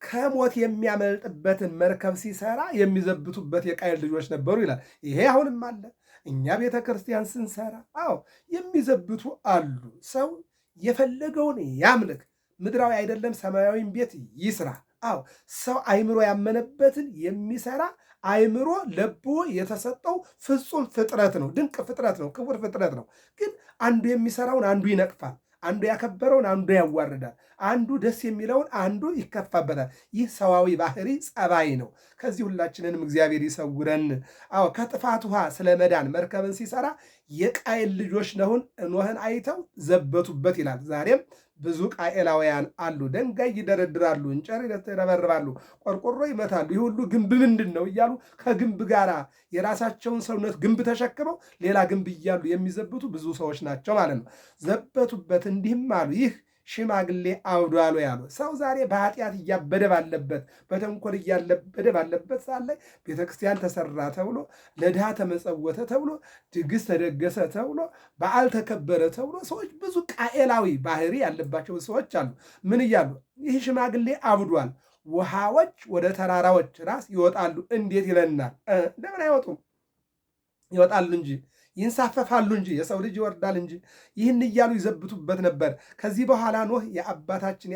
[SPEAKER 1] ከሞት የሚያመልጥበትን መርከብ ሲሰራ የሚዘብቱበት የቃየል ልጆች ነበሩ ይላል። ይሄ አሁንም አለ። እኛ ቤተ ክርስቲያን ስንሰራ የሚዘብቱ አሉ። ሰው የፈለገውን ያምልክ፣ ምድራዊ አይደለም ሰማያዊም ቤት ይስራ። ሰው አይምሮ ያመነበትን የሚሰራ አይምሮ ለቦ የተሰጠው ፍጹም ፍጥረት ነው። ድንቅ ፍጥረት ነው። ክቡር ፍጥረት ነው። ግን አንዱ የሚሰራውን አንዱ ይነቅፋል። አንዱ ያከበረውን አንዱ ያዋርዳል። አንዱ ደስ የሚለውን አንዱ ይከፋበታል። ይህ ሰዋዊ ባህሪ ጸባይ ነው። ከዚህ ሁላችንንም እግዚአብሔር ይሰውረን። ከጥፋት ውሃ ስለመዳን መርከብን ሲሰራ የቃየል ልጆች ኖህን አይተው ዘበቱበት ይላል። ዛሬም ብዙ ቃኤላውያን አሉ። ድንጋይ ይደረድራሉ፣ እንጨት ይረበርባሉ፣ ቆርቆሮ ይመታሉ። ይህ ሁሉ ግንብ ምንድን ነው እያሉ ከግንብ ጋር የራሳቸውን ሰውነት ግንብ ተሸክመው ሌላ ግንብ እያሉ የሚዘብቱ ብዙ ሰዎች ናቸው ማለት ነው። ዘበቱበት እንዲህም አሉ ይህ ሽማግሌ አብዷል ያሉ። ሰው ዛሬ በኃጢአት እያበደ ባለበት፣ በተንኮል እያበደ ባለበት ሰዓት ላይ ቤተክርስቲያን ተሰራ ተብሎ፣ ለድሃ ተመጸወተ ተብሎ፣ ድግስ ተደገሰ ተብሎ፣ በዓል ተከበረ ተብሎ ሰዎች ብዙ ቃኤላዊ ባህሪ ያለባቸው ሰዎች አሉ። ምን እያሉ ይህ ሽማግሌ አብዷል፣ ውሃዎች ወደ ተራራዎች ራስ ይወጣሉ እንዴት ይለናል? ለምን አይወጡም? ይወጣሉ እንጂ ይንሳፈፋሉ እንጂ የሰው ልጅ ይወርዳል እንጂ። ይህን እያሉ ይዘብቱበት ነበር። ከዚህ በኋላ ኖህ የአባታችን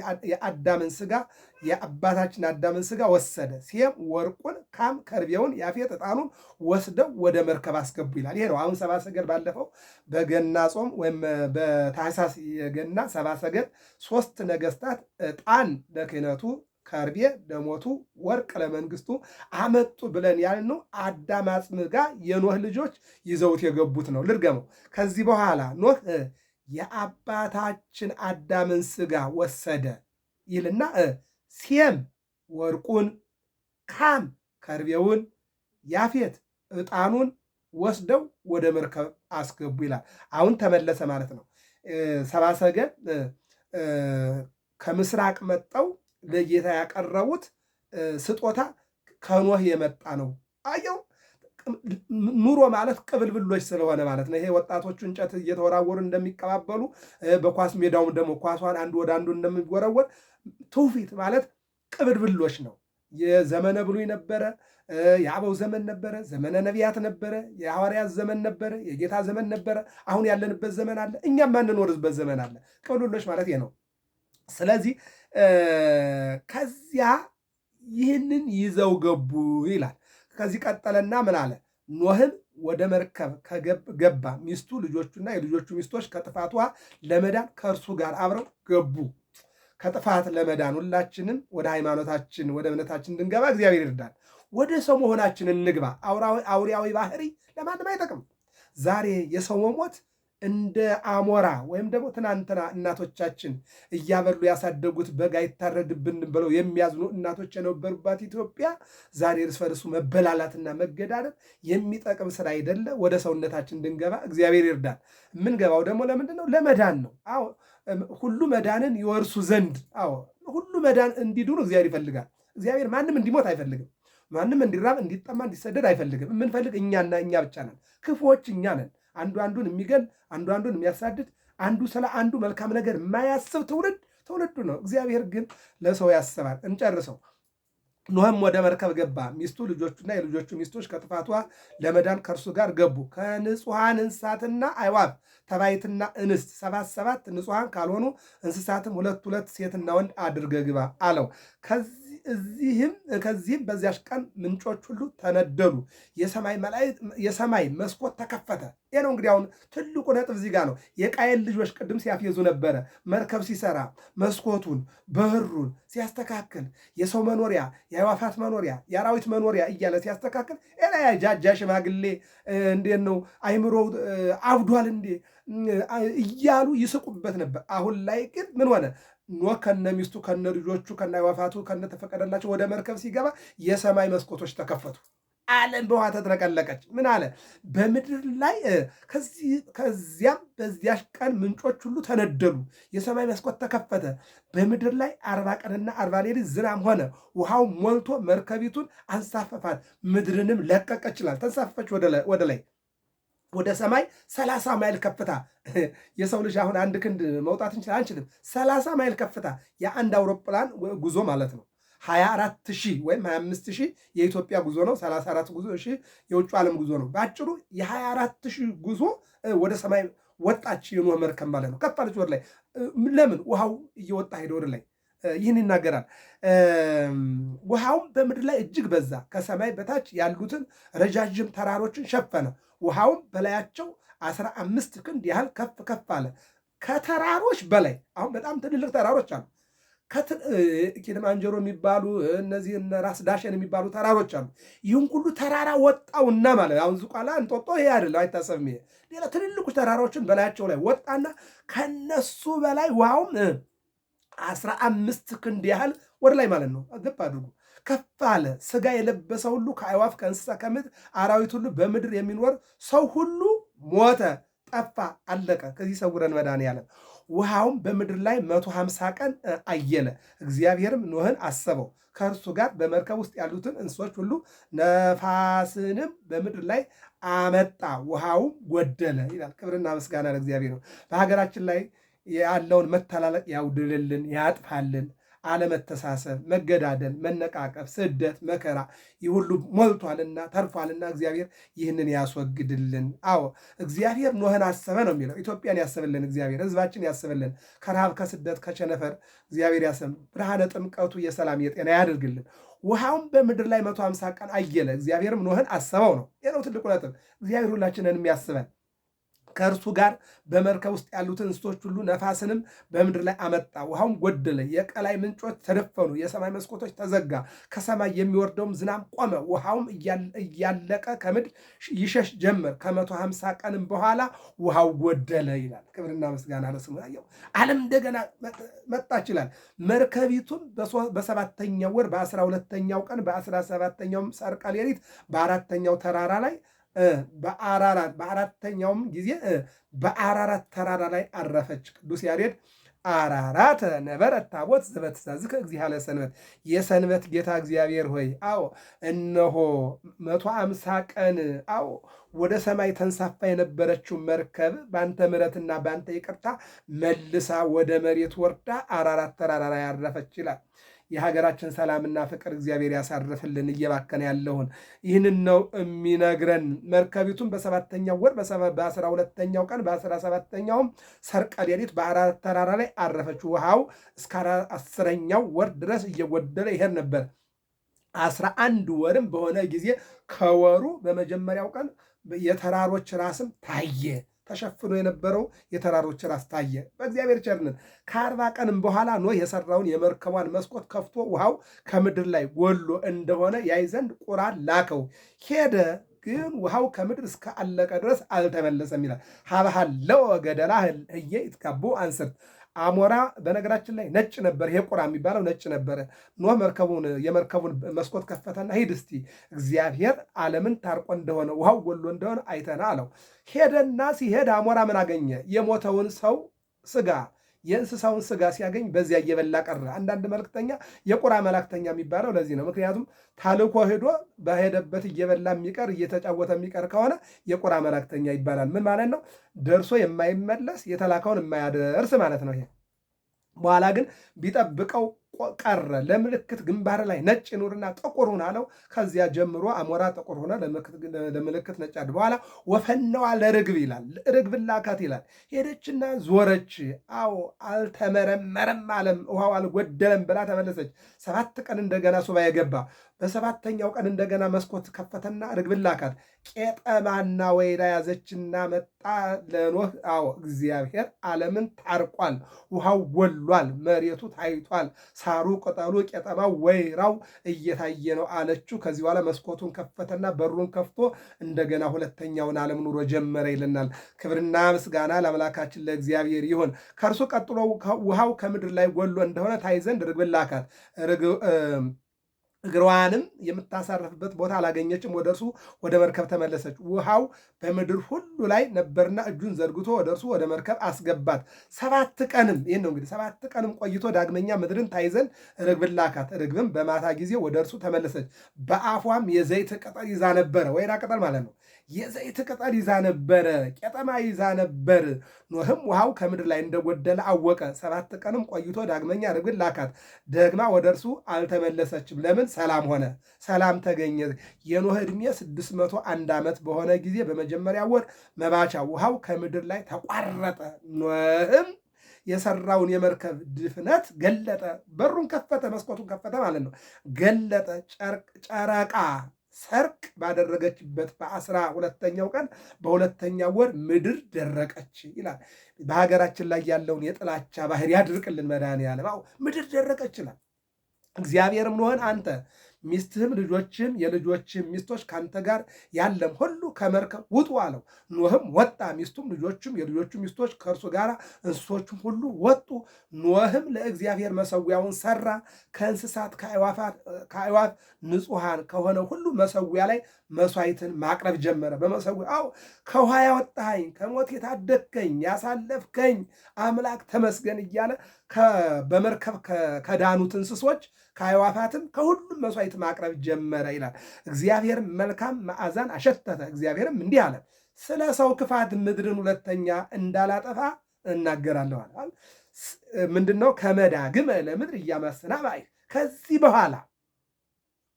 [SPEAKER 1] አዳምን ስጋ ወሰደ። ሴም ወርቁን፣ ካም ከርቤውን፣ ያፌት ዕጣኑን ወስደው ወደ መርከብ አስገቡ ይላል። ይሄ ነው አሁን ሰብአ ሰገል ባለፈው በገና ጾም ወይም በታኅሳስ የገና ሰብአ ሰገል 3 ነገስታት ዕጣን ለክህነቱ ከርቤ ለሞቱ ወርቅ ለመንግስቱ አመጡ ብለን ያልነው አዳም አጽም ጋር የኖህ ልጆች ይዘውት የገቡት ነው። ልርገመው። ከዚህ በኋላ ኖህ የአባታችን አዳምን ስጋ ወሰደ ይልና ሴም ወርቁን፣ ካም ከርቤውን፣ ያፌት ዕጣኑን ወስደው ወደ መርከብ አስገቡ ይላል። አሁን ተመለሰ ማለት ነው። ሰብአ ሰገል ከምስራቅ መጠው ለጌታ ያቀረቡት ስጦታ ከኖህ የመጣ ነው። አየው ኑሮ ማለት ቅብልብሎች ስለሆነ ማለት ነው። ይሄ ወጣቶቹ እንጨት እየተወራወሩ እንደሚቀባበሉ በኳስ ሜዳውም ደግሞ ኳሷን አንዱ ወደ አንዱ እንደሚወረወር ትውፊት ማለት ቅብልብሎች ነው። የዘመነ ብሉይ ነበረ፣ የአበው ዘመን ነበረ፣ ዘመነ ነቢያት ነበረ፣ የሐዋርያት ዘመን ነበረ፣ የጌታ ዘመን ነበረ። አሁን ያለንበት ዘመን አለ፣ እኛም ማንኖርበት ዘመን አለ። ቅብልብሎች ማለት ይሄ ነው። ስለዚህ ከዚያ ይህንን ይዘው ገቡ ይላል። ከዚህ ቀጠለና ምን አለ? ኖህም ወደ መርከብ ገባ። ሚስቱ ልጆቹና የልጆቹ ሚስቶች ከጥፋቷ ለመዳን ከእርሱ ጋር አብረው ገቡ። ከጥፋት ለመዳን ሁላችንም ወደ ሃይማኖታችን ወደ እምነታችን እንድንገባ እግዚአብሔር ይርዳል። ወደ ሰው መሆናችን እንግባ። አውሪያዊ ባህሪ ለማንም አይጠቅም። ዛሬ የሰው መሞት እንደ አሞራ ወይም ደግሞ ትናንትና እናቶቻችን እያበሉ ያሳደጉት በግ አይታረድብን ብለው የሚያዝኑ እናቶች የነበሩባት ኢትዮጵያ ዛሬ እርስ በርሱ መበላላትና መገዳደል የሚጠቅም ስራ አይደለ። ወደ ሰውነታችን እንድንገባ እግዚአብሔር ይርዳል። የምንገባው ደግሞ ለምንድን ነው? ለመዳን ነው። አዎ ሁሉ መዳንን ይወርሱ ዘንድ። አዎ ሁሉ መዳን እንዲድኑ እግዚአብሔር ይፈልጋል። እግዚአብሔር ማንም እንዲሞት አይፈልግም። ማንም እንዲራብ፣ እንዲጠማ፣ እንዲሰደድ አይፈልግም። የምንፈልግ እኛና እኛ ብቻ ነን። ክፉዎች እኛ ነን። አንዱ አንዱን የሚገል፣ አንዱ አንዱን የሚያሳድድ፣ አንዱ ስለ አንዱ መልካም ነገር የማያስብ ትውልዱ ነው። እግዚአብሔር ግን ለሰው ያስባል። እንጨርሰው። ኖህም ወደ መርከብ ገባ። ሚስቱ ልጆቹና የልጆቹ ሚስቶች ከጥፋቷ ለመዳን ከእርሱ ጋር ገቡ። ከንጹሐን እንስሳትና አይዋፍ ተባይትና እንስት 77 ንጹሐን ካልሆኑ እንስሳትም 2 ሴትና ወንድ አድርገህ ግባ አለው። ከዚህም በዚያች ቀን ምንጮች ሁሉ ተነደሉ፣ የሰማይ መስኮት ተከፈተ። ይህ ነው እንግዲህ አሁን ትልቁ ነጥብ እዚህ ጋር ነው። የቃየል ልጆች ቅድም ሲያፌዙ ነበረ። መርከብ ሲሰራ መስኮቱን በሩን ሲያስተካክል የሰው መኖሪያ፣ የአዕዋፋት መኖሪያ፣ የአራዊት መኖሪያ እያለ ሲያስተካክል ጃጃ ሽማግሌ እንዴት ነው አይምሮ አብዷል እንዴ እያሉ ይስቁበት ነበር። አሁን ላይ ግን ምን ሆነ? ኖህ ከነ ሚስቱ ከነ ልጆቹ ከነ አዕዋፋቱ ከነ ተፈቀደላቸው ወደ መርከብ ሲገባ የሰማይ መስኮቶች ተከፈቱ። ዓለም በውሃ ተጥለቀለቀች። ምን አለ? በምድር ላይ ከዚያም በዚያች ቀን ምንጮች ሁሉ ተነደሉ፣ የሰማይ መስኮት ተከፈተ። በምድር ላይ 40 ቀንና 40 ሌሊት ዝናብ ሆነ። ውሃው ሞልቶ መርከቢቱን አንሳፈፋት፣ ምድርንም ለቀቀች ይላል። ተንሳፈፈች ወደ ላይ ወደ ሰማይ 30 ማይል ከፍታ። የሰው ልጅ አሁን 1 ክንድ መውጣት አንችልም። 30 ማይል ከፍታ የአንድ አውሮፕላን ጉዞ ማለት ነው። 24,000 ወይም 25,000 የኢትዮጵያ ጉዞ ነው። 34,000 የውጭ ዓለም ጉዞ ነው። በአጭሩ የ24,000 ጉዞ ወደ ሰማይ ወጣች የኖህ መርከብ ማለት ነው። ከፍ አለች ወደ ላይ። ለምን? ውሃው እየወጣ ሄደ ወደ ላይ። ይህን ይናገራል። ውሃውም በምድር ላይ እጅግ በዛ፣ ከሰማይ በታች ያሉትን ረጃጅም ተራሮችን ሸፈነ። ውሃውም በላያቸው 15 ክንድ ያህል ከፍ ከፍ አለ። ከተራሮች በላይ አሁን በጣም ትልልቅ ተራሮች አሉ። ኪሊማንጀሮ የሚባሉ እነዚህ ራስ ዳሸን የሚባሉ ተራሮች አሉ። ይህን ሁሉ ተራራ ወጣውና ማለት አሁን ዝቋላ እንጦጦ ይሄ አይደለም፣ አይታሰብም። ይሄ ሌላ ትልልቁ ተራሮችን በላያቸው ላይ ወጣና ከነሱ በላይ ውሃውም 15 ክንድ ያህል ወደ ላይ ማለት ነው ገብ አድርጉ ከፍ አለ። ስጋ የለበሰ ሁሉ ከአዕዋፍ ከእንስሳ ከምድር አራዊት ሁሉ በምድር የሚኖር ሰው ሁሉ ሞተ፣ ጠፋ፣ አለቀ። ከዚህ ሰውረን መድኃኔዓለም። ውሃውም በምድር ላይ 150 ቀን አየለ። እግዚአብሔርም ኖህን አሰበው፣ ከእርሱ ጋር በመርከብ ውስጥ ያሉትን እንስሶች ሁሉ፣ ነፋስንም በምድር ላይ አመጣ፣ ውሃውም ጎደለ ይላል። ክብርና ምስጋና ለእግዚአብሔር ነው። በሀገራችን ላይ ያለውን መተላለቅ ያውድልልን፣ ያጥፋልን። አለመተሳሰብ፣ መገዳደል፣ መነቃቀፍ፣ ስደት፣ መከራ ይህ ሁሉ ሞልቷልና ተርፏልና እግዚአብሔር ይህንን ያስወግድልን። አዎ እግዚአብሔር ኖህን አሰበ ነው የሚለው። ኢትዮጵያን ያስብልን እግዚአብሔር፣ ሕዝባችን ያስብልን። ከረሃብ ከስደት ከቸነፈር እግዚአብሔር ያስብ። ብርሃነ ጥምቀቱ የሰላም የጤና ያድርግልን። ውሃውም በምድር ላይ 150 ቀን አየለ። እግዚአብሔርም ኖህን አሰበው ነው። ይህ ነው ትልቁ ነጥብ። እግዚአብሔር ሁላችንን የሚያስበን ከእርሱ ጋር በመርከብ ውስጥ ያሉትን እንስሶች ሁሉ፣ ነፋስንም በምድር ላይ አመጣ፣ ውሃውም ጎደለ፣ የቀላይ ምንጮች ተደፈኑ፣ የሰማይ መስኮቶች ተዘጋ፣ ከሰማይ የሚወርደውም ዝናብ ቆመ፣ ውሃውም እያለቀ ከምድር ይሸሽ ጀመር። ከ150 ቀንም በኋላ ውሃው ጎደለ ይላል። ክብርና ምስጋና ለስሙ። ያየው ዓለም እንደገና መጣች ይላል። መርከቢቱም በ7ኛው ወር በ12ኛው ቀን በ17ኛው ሰርቀ ሌሊት በ4ኛው ተራራ ላይ በአራተኛውም ጊዜ በአራራት ተራራ ላይ አረፈች። ቅዱስ ያሬድ አራራተ ነበረት ታቦት ዘበትእዛዝከ እግዚአብሔር ለሰንበት፣ የሰንበት ጌታ እግዚአብሔር ሆይ፣ አዎ እነሆ 150 ቀን አዎ ወደ ሰማይ ተንሳፋ የነበረችው መርከብ በአንተ ምሕረትና በአንተ ይቅርታ መልሳ ወደ መሬት ወርዳ አራራት ተራራ ላይ አረፈች ይላል። የሀገራችን ሰላምና ፍቅር እግዚአብሔር ያሳርፍልን። እየባከነ ያለውን ይህንን ነው የሚነግረን። መርከቢቱን በ7ኛው ወር በ12ኛው ቀን በ17ኛውም ሰርቀ ሌሊት በአራራት ተራራ ላይ አረፈች። ውሃው እስከ 10ኛው ወር ድረስ እየጎደለ ይሄድ ነበር። 11 ወርም በሆነ ጊዜ ከወሩ በመጀመሪያው ቀን የተራሮች ራስም ታየ። ተሸፍኖ የነበረው የተራሮች ራስ ታየ። በእግዚአብሔር ቸርነት ከ40 ቀንም በኋላ ኖህ የሰራውን የመርከቧን መስኮት ከፍቶ ውሃው ከምድር ላይ ጎሎ እንደሆነ ያይ ዘንድ ቁራን ላከው። ሄደ፣ ግን ውሃው ከምድር እስከ አለቀ ድረስ አልተመለሰም ይላል። ሀበሃለው ገደላ ህየ ይትካቡ አንስርት። አሞራ በነገራችን ላይ ነጭ ነበር። ይሄ ቁራ የሚባለው ነጭ ነበረ። ኖህ የመርከቡን መስኮት ከፈተና ሂድ እስቲ እግዚአብሔር ዓለምን ታርቆ እንደሆነ ውሃው ጎሎ እንደሆነ አይተና አለው። ሄደና ሲሄድ አሞራ ምን አገኘ? የሞተውን ሰው ስጋ፣ የእንስሳውን ስጋ ሲያገኝ በዚያ እየበላ ቀረ። አንዳንድ መልክተኛ የቁራ መላክተኛ የሚባለው ለዚህ ነው። ምክንያቱም ታልኮ ሄዶ በሄደበት እየበላ የሚቀር እየተጫወተ የሚቀር ከሆነ የቁራ መላክተኛ ይባላል። ምን ማለት ነው? ደርሶ የማይመለስ የተላከውን የማያደርስ ማለት ነው። ይሄ በኋላ ግን ቢጠብቀው ቀረ። ለምልክት ግንባር ላይ ነጭ ይኑርና ጥቁር ሁን አለው። ከዚያ ጀምሮ አሞራ ጥቁር ሆነ፣ ለምልክት ነጭ አለ። በኋላ ወፈነዋ ለርግብ ይላል፣ ርግብ ላካት ይላል። ሄደችና ዞረች። አዎ አልተመረመረም አለም፣ ውሃው አልጎደለም ብላ ተመለሰች። 7 ቀን እንደገና ሱባኤ ገባ። በሰባተኛው ቀን እንደገና መስኮት ከፈተና ርግብን ላካት። ቄጠማና ወይራ ያዘችና መጣ ለኖህ። አዎ እግዚአብሔር ዓለምን ታርቋል፣ ውሃው ጎሏል፣ መሬቱ ታይቷል፣ ሳሩ፣ ቅጠሉ፣ ቄጠማው፣ ወይራው እየታየ ነው አለችው። ከዚህ በኋላ መስኮቱን ከፈተና በሩን ከፍቶ እንደገና ሁለተኛውን ዓለም ኑሮ ጀመረ ይልናል። ክብርና ምስጋና ለአምላካችን ለእግዚአብሔር ይሁን። ከእርሱ ቀጥሎ ውሃው ከምድር ላይ ጎሎ እንደሆነ ታይ ዘንድ ርግብን ላካት። እግሯንም የምታሳርፍበት ቦታ አላገኘችም። ወደ እርሱ ወደ መርከብ ተመለሰች። ውሃው በምድር ሁሉ ላይ ነበርና እጁን ዘርግቶ ወደ እርሱ ወደ መርከብ አስገባት። 7 ቀንም ይህን ነው እንግዲህ 7 ቀንም ቆይቶ ዳግመኛ ምድርን ታይ ዘንድ ርግብን ላካት። ርግብም በማታ ጊዜ ወደ እርሱ ተመለሰች። በአፏም የዘይት ቅጠል ይዛ ነበረ። ወይራ ቅጠል ማለት ነው። የዘይት ቅጠል ይዛ ነበረ፣ ቄጠማ ይዛ ነበር። ኖህም ውሃው ከምድር ላይ እንደጎደለ አወቀ። 7 ቀንም ቆይቶ ዳግመኛ ርግብን ላካት። ደግማ ወደ እርሱ አልተመለሰችም። ለምን? ሰላም ሆነ፣ ሰላም ተገኘ። የኖህ ዕድሜ 601 ዓመት በሆነ ጊዜ በመጀመሪያ ወር መባቻ ውሃው ከምድር ላይ ተቋረጠ። ኖህም የሰራውን የመርከብ ድፍነት ገለጠ። በሩን ከፈተ፣ መስኮቱን ከፈተ ማለት ነው። ገለጠ። ጨረቃ ሰርቅ ባደረገችበት በ12ኛው ቀን በሁለተኛው ወር ምድር ደረቀች ይላል። በሀገራችን ላይ ያለውን የጥላቻ ባህር ያድርቅልን መድኃኔዓለም። ምድር ደረቀች ይላል። እግዚአብሔርም ኖኅን አንተ ሚስትህም ልጆችም የልጆችም ሚስቶች ካንተ ጋር ያለም ሁሉ ከመርከብ ውጡ አለው። ኖህም ወጣ፣ ሚስቱም ልጆቹም የልጆቹ ሚስቶች ከእርሱ ጋር እንስሶቹም ሁሉ ወጡ። ኖህም ለእግዚአብሔር መሰዊያውን ሰራ። ከእንስሳት ከአዕዋፍ ንጹሐን ከሆነ ሁሉ መሰዊያ ላይ መስዋዕትን ማቅረብ ጀመረ። በመሰዊያው ከውሃ ያወጣኸኝ፣ ከሞት የታደግከኝ፣ ያሳለፍከኝ አምላክ ተመስገን እያለ በመርከብ ከዳኑት እንስሶች ከአዕዋፋትም ከሁሉም መስዋዕት ማቅረብ ጀመረ ይላል። እግዚአብሔር መልካም መዓዛን አሸተተ። እግዚአብሔርም እንዲህ አለ፣ ስለ ሰው ክፋት ምድርን ሁለተኛ እንዳላጠፋ እናገራለሁ አለ። ምንድነው? ከመዳግም ለምድር እያማስና ባይ፣ ከዚህ በኋላ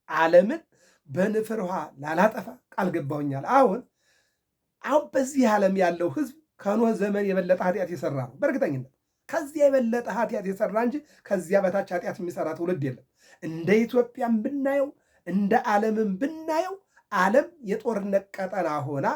[SPEAKER 1] ዓለምን በንፍር ውሃ ላላጠፋ ቃል ገባሁኛል። አሁን በዚህ ዓለም ያለው ሕዝብ ከኖህ ዘመን የበለጠ ኃጢአት የሰራ ነው በእርግጠኝነት ከዚያ የበለጠ ኃጢአት የሰራ እንጂ ከዚያ በታች ኃጢአት የሚሰራ ትውልድ የለም። እንደ ኢትዮጵያም ብናየው እንደ ዓለምም ብናየው ዓለም የጦርነት ቀጠና ሆና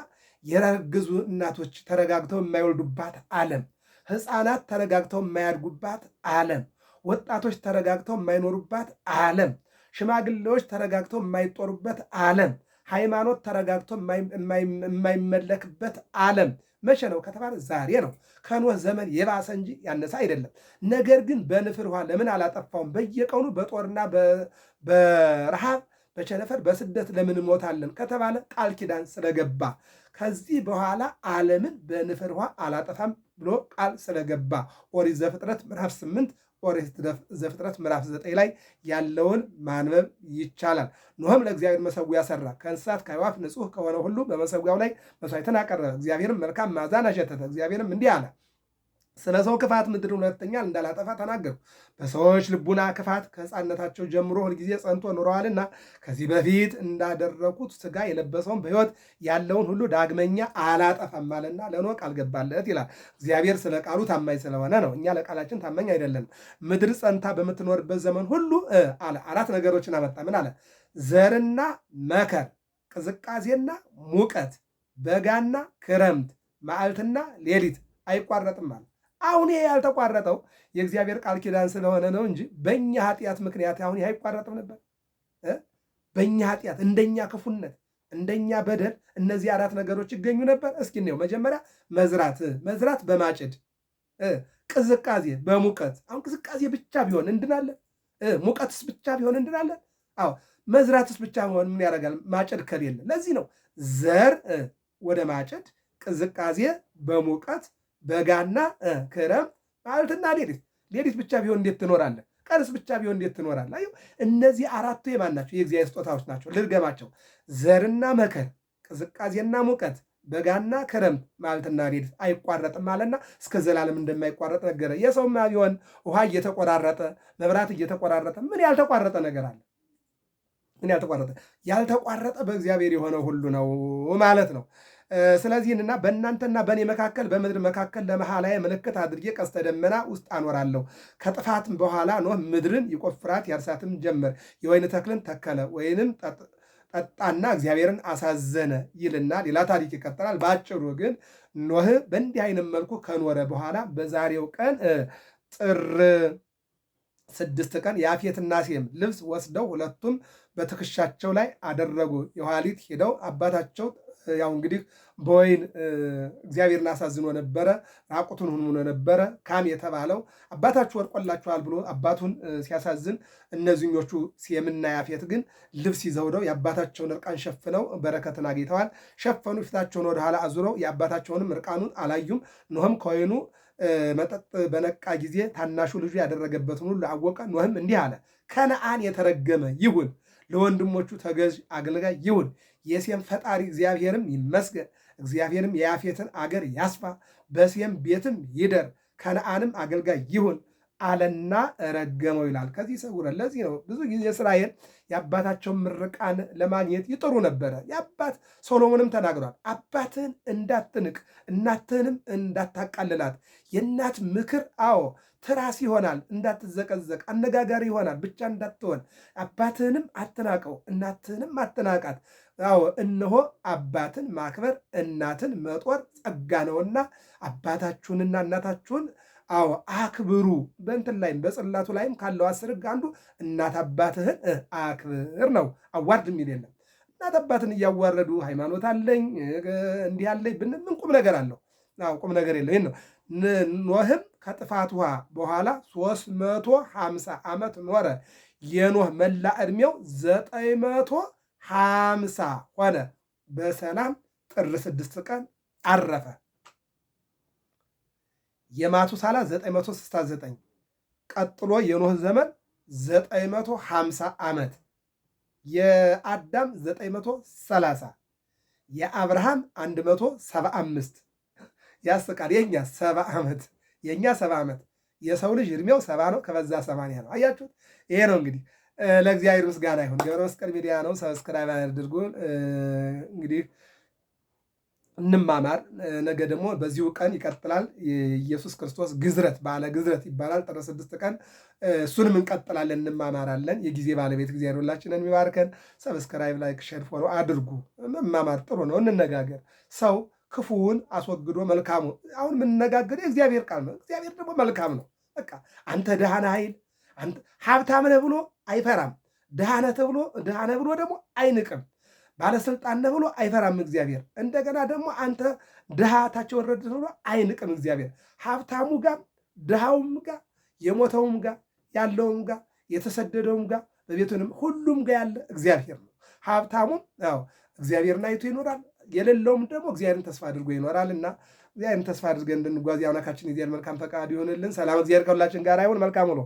[SPEAKER 1] የረግዙ እናቶች ተረጋግተው የማይወልዱባት ዓለም፣ ሕፃናት ተረጋግተው የማያድጉባት ዓለም፣ ወጣቶች ተረጋግተው የማይኖሩባት ዓለም፣ ሽማግሌዎች ተረጋግተው የማይጦሩበት ዓለም፣ ሃይማኖት ተረጋግቶ የማይመለክበት ዓለም መቼ ነው ከተባለ ዛሬ ነው። ከኖህ ዘመን የባሰ እንጂ ያነሰ አይደለም። ነገር ግን በንፍር ውሃ ለምን አላጠፋውም? በየቀኑ በጦርና በረሃብ በቸነፈር በስደት ለምን ሞታለን ከተባለ ቃል ኪዳን ስለገባ ከዚህ በኋላ ዓለምን በንፍር ውሃ አላጠፋም ብሎ ቃል ስለገባ ኦሪት ዘፍጥረት ምዕራፍ 8 ኦሪት ዘፍጥረት ምዕራፍ 9 ላይ ያለውን ማንበብ ይቻላል። ኖህም ለእግዚአብሔር መሰዊያ ሰራ፣ ከእንስሳት ከአዕዋፍ ንጹሕ ከሆነ ሁሉ በመሰዊያው ላይ መስዋዕትን አቀረበ። እግዚአብሔርም መልካም መዓዛን አሸተተ። እግዚአብሔርም እንዲህ አለ፣ ስለ ሰው ክፋት ምድርን ሁለተኛ እንዳላጠፋ ተናገርኩ። በሰዎች ልቡና ክፋት ከሕፃንነታቸው ጀምሮ ሁልጊዜ ጸንቶ ኖረዋልና ከዚህ በፊት እንዳደረኩት ሥጋ የለበሰውን በሕይወት ያለውን ሁሉ ዳግመኛ አላጠፋም አለና ለኖህ ቃል ገባለት ይላል። እግዚአብሔር ስለ ቃሉ ታማኝ ስለሆነ ነው። እኛ ለቃላችን ታማኝ አይደለንም። ምድር ጸንታ በምትኖርበት ዘመን ሁሉ አለ 4 ነገሮችን አመጣ። ምን አለ? ዘርና መከር፣ ቅዝቃዜና ሙቀት፣ በጋና ክረምት መዓልትና ሌሊት አይቋረጥም ማለት። አሁን ይሄ ያልተቋረጠው የእግዚአብሔር ቃል ኪዳን ስለሆነ ነው እንጂ በእኛ ኃጢአት ምክንያት አሁን ይሄ አይቋረጥም ነበር። በእኛ ኃጢአት፣ እንደኛ ክፉነት፣ እንደኛ በደል እነዚህ 4 ነገሮች ይገኙ ነበር። እስኪ እንየው። መጀመሪያ መዝራት በማጭድ፣ ቅዝቃዜ በሙቀት። አሁን ቅዝቃዜ ብቻ ቢሆን እንድናለን? ሙቀትስ ብቻ ቢሆን እንድናለን? አዎ መዝራትስ ብቻ ቢሆን ምን ያደርጋል? ማጨድ ከሌለ። ለዚህ ነው ዘር ወደ ማጨድ፣ ቅዝቃዜ በሙቀት፣ በጋና ክረምት መዓልትና ሌሊት ብቻ ቢሆን እንዴት ትኖራለህ? ቀንስ ብቻ ቢሆን እንዴት ትኖራለህ? አዩ እነዚህ 4ቱ የማን ናቸው? የእግዚአብሔር ስጦታዎች ናቸው። ልድገማቸው። ዘርና መከር፣ ቅዝቃዜና ሙቀት፣ በጋና ክረምት መዓልትና ሌሊት አይቋረጥም አለና እስከ ዘላለም እንደማይቋረጥ ነገረ። የሰውማ ቢሆን ውሃ እየተቆራረጠ መብራት እየተቆራረጠ ምን ያልተቋረጠ ነገር አለ? ምን ያልተቋረጠ በእግዚአብሔር የሆነ ሁሉ ነው ማለት ነው። ስለዚህና በእናንተና በእኔ መካከል በምድር መካከል ለመሐላዬ ምልክት አድርጌ ቀስተ ደመና ውስጥ አኖራለሁ። ከጥፋትም በኋላ ኖህ ምድርን ይቆፍራት ያርሳትም ጀመር። የወይን ተክልን ተከለ፣ ወይንም ጠጣና እግዚአብሔርን አሳዘነ ይልና ሌላ ታሪክ ይቀጥላል። በአጭሩ ግን ኖህ በእንዲህ አይነት መልኩ ከኖረ በኋላ በዛሬው ቀን ጥር 6 ቀን ያፌትና ሴም ልብስ ወስደው ሁለቱም በትከሻቸው ላይ አደረጉ። የኋሊት ሄደው አባታቸው ያው እንግዲህ በወይን እግዚአብሔርን አሳዝኖ ነበረ፣ ራቁቱን ሆኖ ነበረ። ካም የተባለው አባታችሁ ወድቆላችኋል ብሎ አባቱን ሲያሳዝን፣ እነዚኞቹ ሴምና ያፌት ግን ልብስ ይዘውደው የአባታቸውን እርቃን ሸፍነው በረከትን አግኝተዋል። ሸፈኑ፣ ፊታቸውን ወደኋላ አዙረው የአባታቸውንም እርቃኑን አላዩም። ኖህም ከወይኑ መጠጥ በነቃ ጊዜ ታናሹ ልጁ ያደረገበትን ሁሉ አወቀ። ኖህም እንዲህ አለ፣ ከነአን የተረገመ ይሁን፣ ለወንድሞቹ ተገዥ አገልጋይ ይሁን። የሴም ፈጣሪ እግዚአብሔርም ይመስገን። እግዚአብሔርም የያፌትን አገር ያስፋ፣ በሴም ቤትም ይደር፣ ከነአንም አገልጋይ ይሁን አለና ረገመው ይላል። ከዚህ ሰውረን። ለዚህ ነው ብዙ ጊዜ እስራኤል የአባታቸውን ምርቃን ለማግኘት ይጥሩ ነበረ። የአባት ሶሎሞንም ተናግሯል። አባትህን እንዳትንቅ እናትህንም እንዳታቃልላት። የእናት ምክር ትራስ ይሆናል፣ እንዳትዘቀዘቅ፣ አነጋጋሪ ይሆናል፣ ብቻ እንዳትሆን። አባትህንም አትናቀው እናትህንም አትናቃት። እነሆ አባትን ማክበር እናትን መጦር ጸጋ ነውና አባታችሁንና እናታችሁን አክብሩ። በእንትን ላይም በጽላቱ ላይም ካለው 10 ሕግ አንዱ እናት አባትህን አክብር ነው። አዋርድ የሚል የለም። እናት አባትን እያዋረዱ ሃይማኖት አለኝ እንዲህ አለኝ ብንል ምን ቁም ነገር አለው? ቁም ነገር የለው። ይህን ነው። ኖህም ከጥፋት ውሃ በኋላ 350 ዓመት ኖረ። የኖህ መላ ዕድሜው 950 ሆነ። በሰላም ጥር 6 ቀን አረፈ። የማቱሳላ 969 ቀጥሎ የኖህ ዘመን 950 ዓመት፣ የአዳም 930፣ የአብርሃም 175። ያስቃል። የኛ 70 ዓመት የኛ 70 ዓመት። የሰው ልጅ እድሜው 70 ነው፣ ከበዛ 80 ነው። አያችሁት? ይሄ ነው እንግዲህ። ለእግዚአብሔር ምስጋና ይሁን። ገብረ መስቀል ሚዲያ ነው። ሰብስክራይብ አድርጉን። እንግዲህ እንማማር። ነገ ደግሞ በዚሁ ቀን ይቀጥላል። የኢየሱስ ክርስቶስ ግዝረት በዓለ ግዝረት ይባላል። ጥር 6 ቀን እሱንም እንቀጥላለን፣ እንማማራለን። የጊዜ ባለቤት እግዚአብሔር ሁላችንን የሚባርከን። ሰብስክራይብ፣ ላይክ፣ ሼር፣ ፎሎ አድርጉ። መማማር ጥሩ ነው። እንነጋገር። ሰው ክፉውን አስወግዶ መልካሙ አሁን የምንነጋገር የእግዚአብሔር ቃል ነው። እግዚአብሔር ደግሞ መልካም ነው። በቃ አንተ ድሃ ነህ አይል፣ ሀብታም ነህ ብሎ አይፈራም። ድሃ ነህ ብሎ ደግሞ አይንቅም። ባለስልጣን ነህ ብሎ አይፈራም እግዚአብሔር። እንደገና ደግሞ አንተ ድሃ ታች ወረድ ብሎ አይንቅም እግዚአብሔር። ሀብታሙ ጋር ድሃውም ጋር የሞተውም ጋር ያለውም ጋር የተሰደደውም ጋር በቤቱንም ሁሉም ጋር ያለ እግዚአብሔር ነው። ሀብታሙም እግዚአብሔርን አይቶ ይኖራል፣ የሌለውም ደግሞ እግዚአብሔርን ተስፋ አድርጎ ይኖራልና እግዚአብሔርን ተስፋ አድርገን እንድንጓዝ የአምላካችን እግዚአብሔር መልካም ፈቃድ ይሆንልን። ሰላም እግዚአብሔር ከሁላችን ጋር ይሁን። መልካም ውሎ